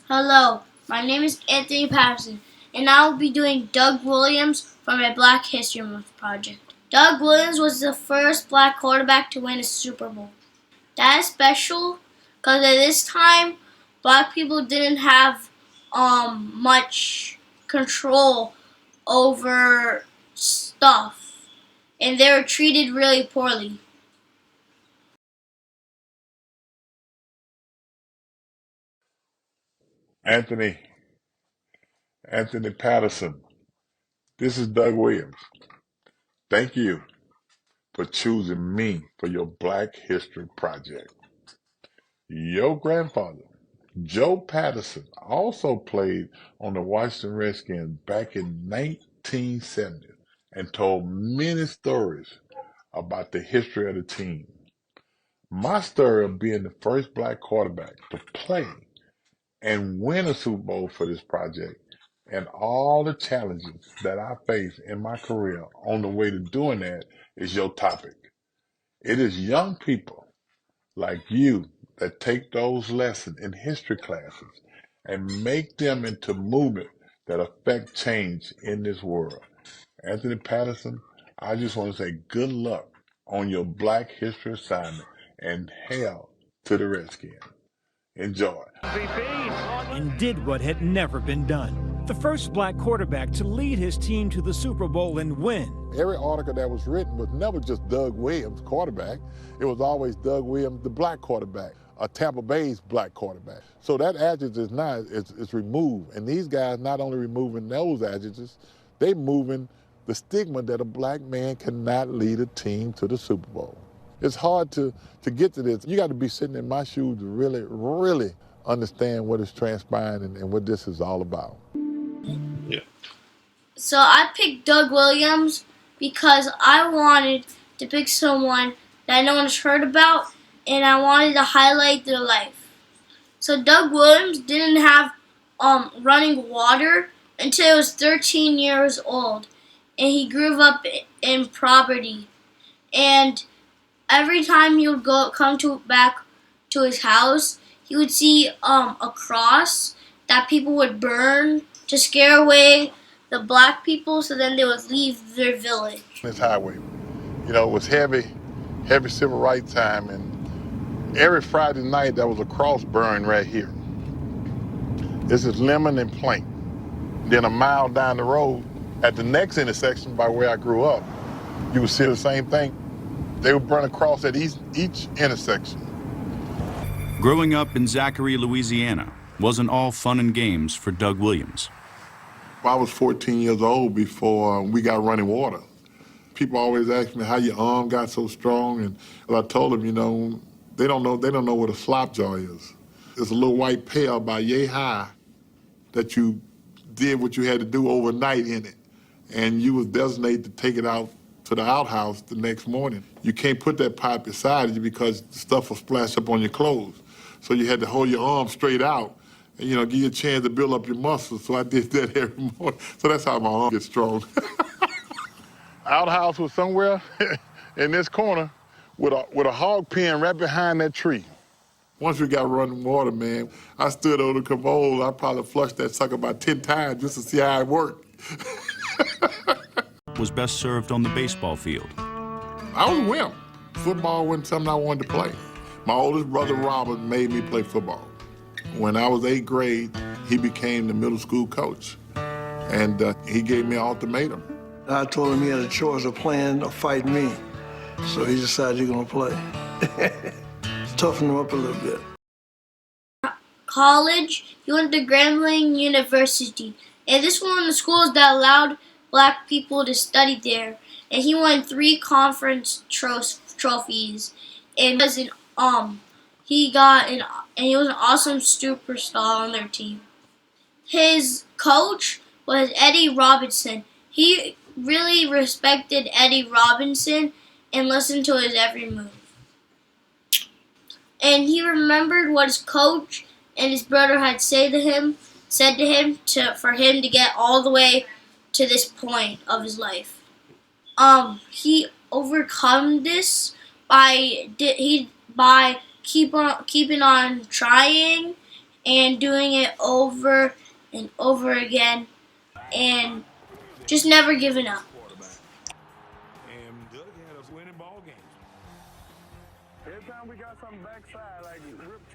Hello, my name is Anthony Patterson, and I will be doing Doug Williams for my Black History Month project. Doug Williams was the first black quarterback to win a Super Bowl. That is special because at this time, black people didn't have much control over stuff, and they were treated really poorly. Anthony, Anthony Patterson, this is Doug Williams. Thank you for choosing me for your Black History Project. Your grandfather, Joe Patterson, also played on the Washington Redskins back in 1970 and told many stories about the history of the team. My story of being the first black quarterback to play and win a Super Bowl for this project and all the challenges that I face in my career on the way to doing that is your topic. It is young people like you that take those lessons in history classes and make them into movement that affect change in this world. Anthony Patterson, I just want to say good luck on your Black History assignment and hail to the Redskins. Enjoy. And did what had never been done. The first black quarterback to lead his team to the Super Bowl and win. Every article that was written was never just Doug Williams, quarterback. It was always Doug Williams, the black quarterback, a Tampa Bay's black quarterback. So that adjective is now it's removed. And these guys not only removing those adjectives, they moving the stigma that a black man cannot lead a team to the Super Bowl. It's hard to get to this. You got to be sitting in my shoes to really, really understand what is transpiring and what this is all about. Yeah. So I picked Doug Williams because I wanted to pick someone that no one's heard about, and I wanted to highlight their life. So Doug Williams didn't have running water until he was 13 years old, and he grew up in poverty. And every time he would come back to his house, he would see a cross that people would burn to scare away the black people, so then they would leave their village. This highway, it was heavy civil rights time, and every Friday night there was a cross burned right here. This is Lemon and Plank. Then a mile down the road, at the next intersection by where I grew up, you would see the same thing. They would burn a cross at each intersection. Growing up in Zachary, Louisiana, wasn't all fun and games for Doug Williams. I was 14 years old before we got running water. People always ask me how your arm got so strong, and I told them, they don't know what a slop jaw is. It's a little white pail about yay high that you did what you had to do overnight in it, and you was designated to take it out to the outhouse the next morning. You can't put that pipe beside you because the stuff will splash up on your clothes. So you had to hold your arm straight out and, give you a chance to build up your muscles. So I did that every morning. So that's how my arm gets strong. Outhouse was somewhere in this corner with a hog pen right behind that tree. Once we got running water, man, I stood over the commode. I probably flushed that sucker about 10 times just to see how it worked. Was best served on the baseball field. I was a wimp. Football wasn't something I wanted to play. My oldest brother, Robert, made me play football. When I was 8th grade, he became the middle school coach. And he gave me an ultimatum. I told him he had a choice of playing or fighting me. So he decided he's gonna play. Toughen him up a little bit. College, he went to Grambling University, and this was one of the schools that allowed black people to study there. And he won 3 conference trophies, and he was an awesome superstar on their team. His coach was Eddie Robinson. He really respected Eddie Robinson and listened to his every move. And he remembered what his coach and his brother had said to him for him to get all the way to this point of his life. He overcome this by keeping on trying and doing it over and over again and just never giving up.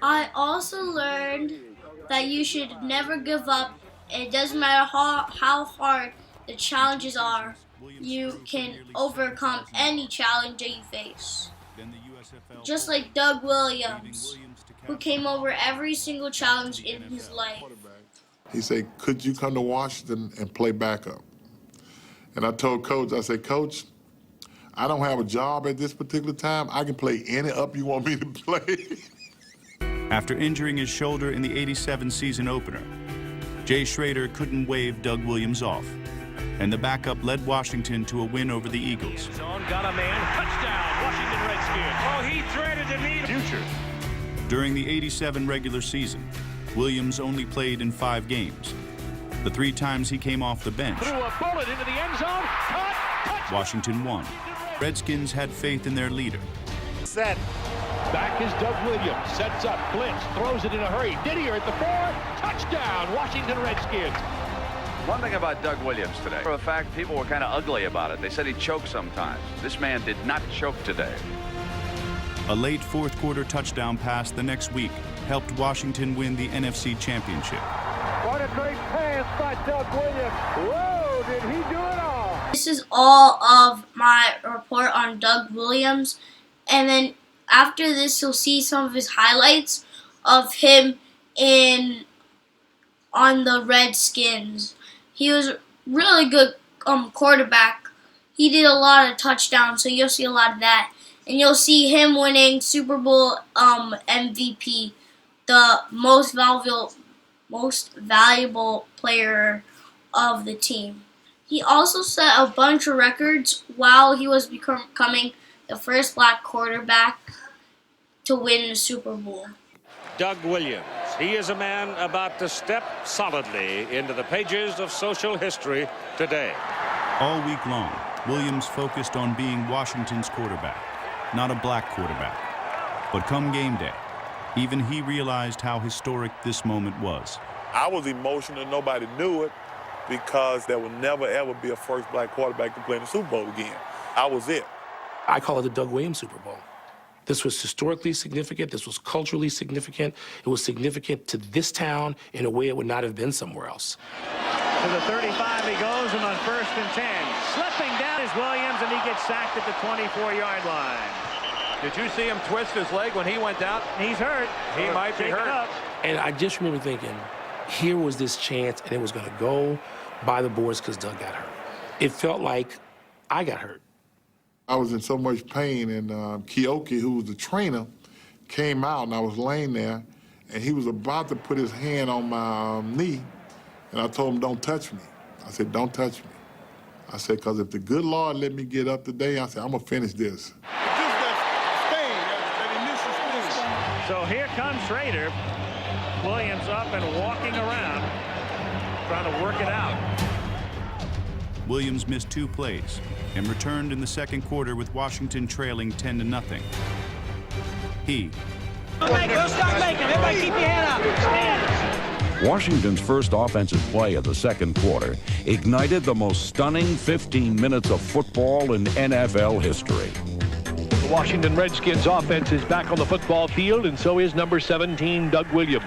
I also learned that you should never give up. It doesn't matter how hard the challenges are. You can overcome any challenge that you face. Just like Doug Williams, who came over every single challenge in his life. He said, could you come to Washington and play backup? And I told Coach, I said, Coach, I don't have a job at this particular time. I can play any up you want me to play. After injuring his shoulder in the '87 season opener, Jay Schroeder couldn't wave Doug Williams off, and the backup led Washington to a win over the Eagles. Zone, got a man, touchdown, Washington Redskins. Oh, he threaded the needle. Future. During the '87 regular season, Williams only played in 5 games. The 3 times he came off the bench, Threw a bullet into the end zone, caught, Washington won. Redskins had faith in their leader. Set. Back is Doug Williams, sets up, blitz, throws it in a hurry. Didier at the 4, touchdown, Washington Redskins. One thing about Doug Williams today, for the fact people were kind of ugly about it. They said he choked sometimes. This man did not choke today. A late fourth quarter touchdown pass the next week helped Washington win the NFC Championship. What a great pass by Doug Williams. Whoa, did he do it all? This is all of my report on Doug Williams. And then after this, you'll see some of his highlights of him on the Redskins. He was a really good quarterback. He did a lot of touchdowns, so you'll see a lot of that. And you'll see him winning Super Bowl MVP, the most valuable player of the team. He also set a bunch of records while he was becoming the first black quarterback to win the Super Bowl. Doug Williams. He is a man about to step solidly into the pages of social history today. All week long, Williams focused on being Washington's quarterback, not a black quarterback. But come game day, even he realized how historic this moment was. I was emotional, nobody knew it, because there will never ever be a first black quarterback to play in the Super Bowl again. I was it. I call it the Doug Williams Super Bowl. This was historically significant. This was culturally significant. It was significant to this town in a way it would not have been somewhere else. To the 35 he goes, and on 1st and 10. Slipping down is Williams, and he gets sacked at the 24-yard line. Did you see him twist his leg when he went down? He's hurt. He might be hurt. Up. And I just remember thinking, here was this chance, and it was going to go by the boards because Doug got hurt. It felt like I got hurt. I was in so much pain, and Keoki, who was the trainer, came out, and I was laying there, and he was about to put his hand on my knee, and I told him, don't touch me. I said, don't touch me. I said, because if the good Lord let me get up today, I said, I'm going to finish this. So here comes Schroeder. Williams up and walking around, trying to work it out. Williams missed 2 plays and returned in the second quarter with Washington trailing 10-0. He Don't stop making. Everybody keep your hand up. Stand. Washington's first offensive play of the second quarter ignited the most stunning 15 minutes of football in NFL history. The Washington Redskins offense is back on the football field, and so is number 17, Doug Williams.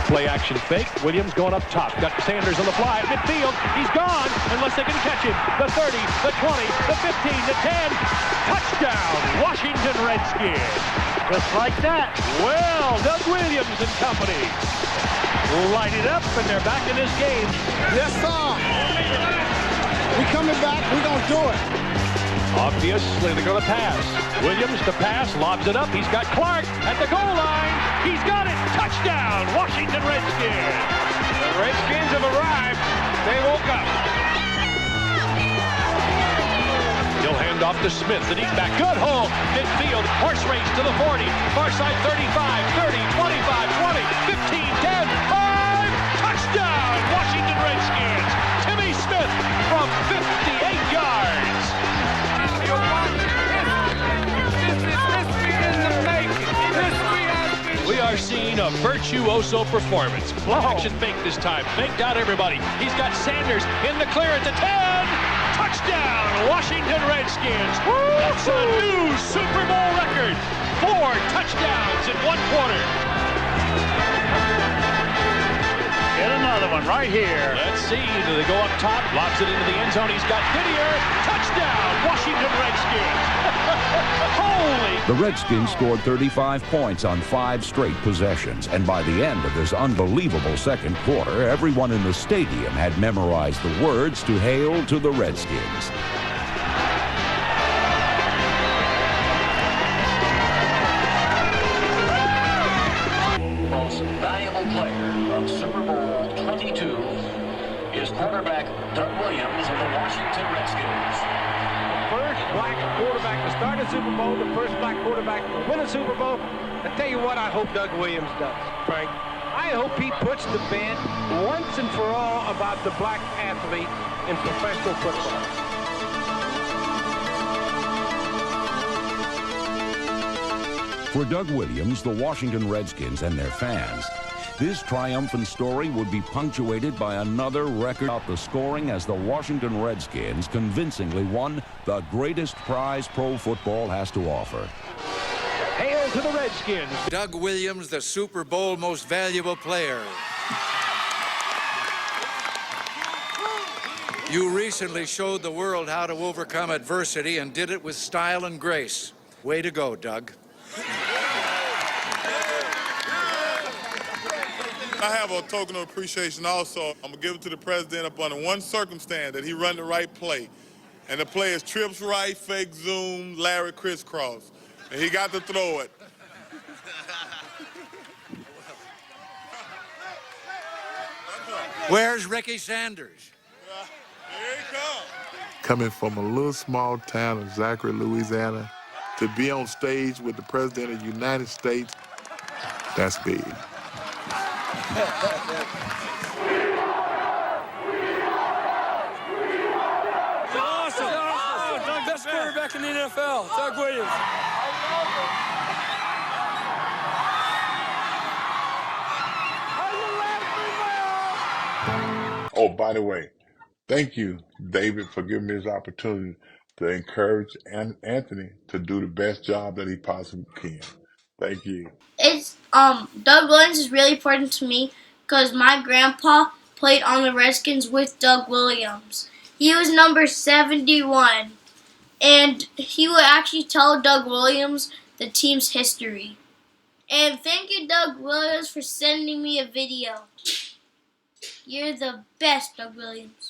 Play action fake. Williams going up top. Got Sanders on the fly at midfield. He's gone unless they can catch him. The 30, the 20, the 15, the 10. Touchdown, Washington Redskins. Just like that. Well, Doug Williams and company light it up, and they're back in this game. Yes, sir. We coming back. We gonna do it. Obviously, they're going to pass. Williams to pass, lobs it up. He's got Clark at the goal line. He's got it. Touchdown, Washington Redskins. The Redskins have arrived. They woke up. He'll hand off to Smith, the deep back. Good hole. Midfield. Horse race to the 40. Far side 35, 30, 25, 20, 15, 10, 5. Touchdown, Washington Redskins. Timmy Smith from 58 yards. never seen a virtuoso performance. Action fake this time. Faked out everybody. He's got Sanders in the clear at the 10. Touchdown, Washington Redskins. That's a new Super Bowl record. 4 touchdowns in 1 quarter. Get another one right here. Let's see. Do they go up top? Lobs it into the end zone. He's got Goodyear. Touchdown, Washington Redskins. Holy. The Redskins scored 35 points on 5 straight possessions, and by the end of this unbelievable second quarter, everyone in the stadium had memorized the words to hail to the Redskins. Most valuable player of Super Bowl 22 is quarterback Doug Williams of the Washington Redskins. First black quarterback to start a Super Bowl, the first black quarterback to win a Super Bowl. I tell you what I hope Doug Williams does, Frank. I hope he puts to bed once and for all about the black athlete in professional football. For Doug Williams, the Washington Redskins, and their fans, this triumphant story would be punctuated by another record of the scoring as the Washington Redskins convincingly won the greatest prize pro football has to offer. Hail to the Redskins. Doug Williams, the Super Bowl most valuable player. You recently showed the world how to overcome adversity and did it with style and grace. Way to go, Doug. I have a token of appreciation also. I'm going to give it to the president up under one circumstance, that he run the right play. And the play is trips right, fake zoom, Larry crisscross. And he got to throw it. Where's Ricky Sanders? Here he comes. Coming from a little small town of Zachary, Louisiana, to be on stage with the President of the United States, that's big. Awesome. Best quarterback in the NFL, Doug Williams. Oh, by the way, thank you, David, for giving me this opportunity to encourage Anthony to do the best job that he possibly can. Thank you. It's Doug Williams is really important to me because my grandpa played on the Redskins with Doug Williams. He was number 71, and he would actually tell Doug Williams the team's history. And thank you, Doug Williams, for sending me a video. You're the best, Doug Williams.